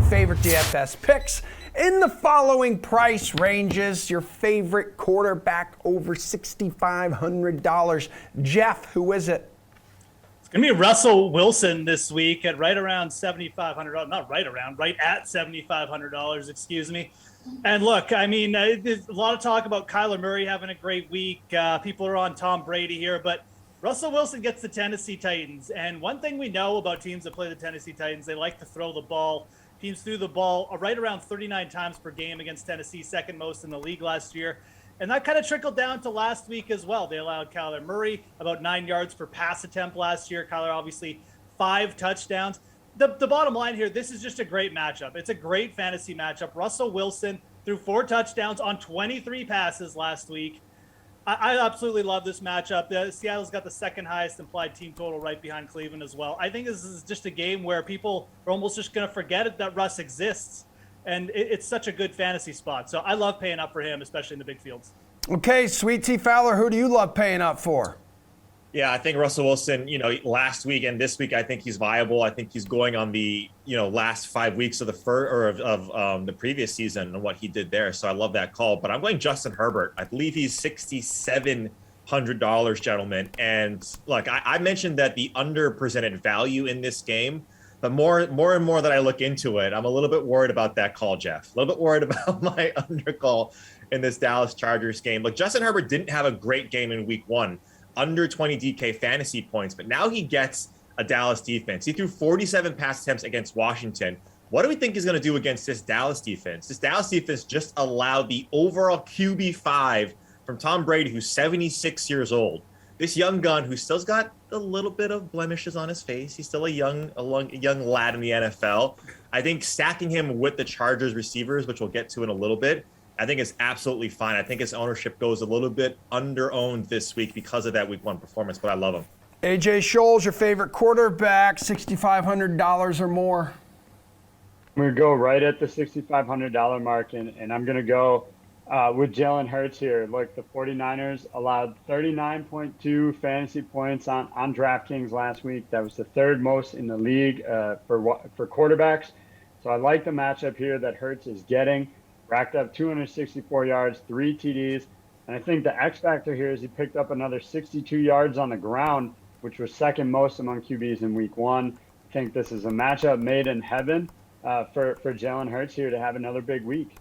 favorite DFS picks in the following price ranges. Your favorite quarterback over $6,500. Geoff, who is it? It's going to be Russell Wilson this week at right around $7,500. Not right around, right at $7,500, excuse me. And look, I mean, there's a lot of talk about Kyler Murray having a great week. People are on Tom Brady here, but Russell Wilson gets the Tennessee Titans. And one thing we know about teams that play the Tennessee Titans, they like to throw the ball. Teams threw the ball right around 39 times per game against Tennessee, second most in the league last year. And that kind of trickled down to last week as well. They allowed Kyler Murray about 9 yards per pass attempt last year. Kyler, obviously, 5 touchdowns. The bottom line here, this is just a great matchup. It's a great fantasy matchup. Russell Wilson threw 4 touchdowns on 23 passes last week. I absolutely love this matchup. Seattle's got the second highest implied team total right behind Cleveland as well. I think this is just a game where people are almost just going to forget it, that Russ exists. And it's such a good fantasy spot. So I love paying up for him, especially in the big fields. Okay, Sweet T. Fowler, who do you love paying up for? Yeah, I think Russell Wilson, last week and this week, I think he's viable. I think he's going on the, last 5 weeks of the previous season and what he did there. So I love that call. But I'm going Justin Herbert. I believe he's $6,700, gentlemen. And look, I mentioned that the underrepresented value in this game. But more and more that I look into it, I'm a little bit worried about that call, Geoff. A little bit worried about my under call in this Dallas Chargers game. Look, Justin Herbert didn't have a great game in week 1, under 20 DK fantasy points, but now he gets a Dallas defense. He threw 47 pass attempts against Washington. What do we think he's going to do against this Dallas defense? This Dallas defense just allowed the overall QB5 from Tom Brady, who's 76 years old. This young gun who still's got a little bit of blemishes on his face. He's still a young lad in the NFL. I think stacking him with the Chargers receivers, which we'll get to in a little bit, I think is absolutely fine. I think his ownership goes a little bit under-owned this week because of that week 1 performance, but I love him. AJ Scholz, your favorite quarterback, $6,500 or more. I'm going to go right at the $6,500 mark, and I'm going to go with Jalen Hurts here. Look, the 49ers allowed 39.2 fantasy points on DraftKings last week. That was the 3rd most in the league for quarterbacks. So I like the matchup here that Hurts is getting. Racked up 264 yards, 3 TDs. And I think the X factor here is he picked up another 62 yards on the ground, which was 2nd most among QBs in week 1. I think this is a matchup made in heaven for Jalen Hurts here to have another big week.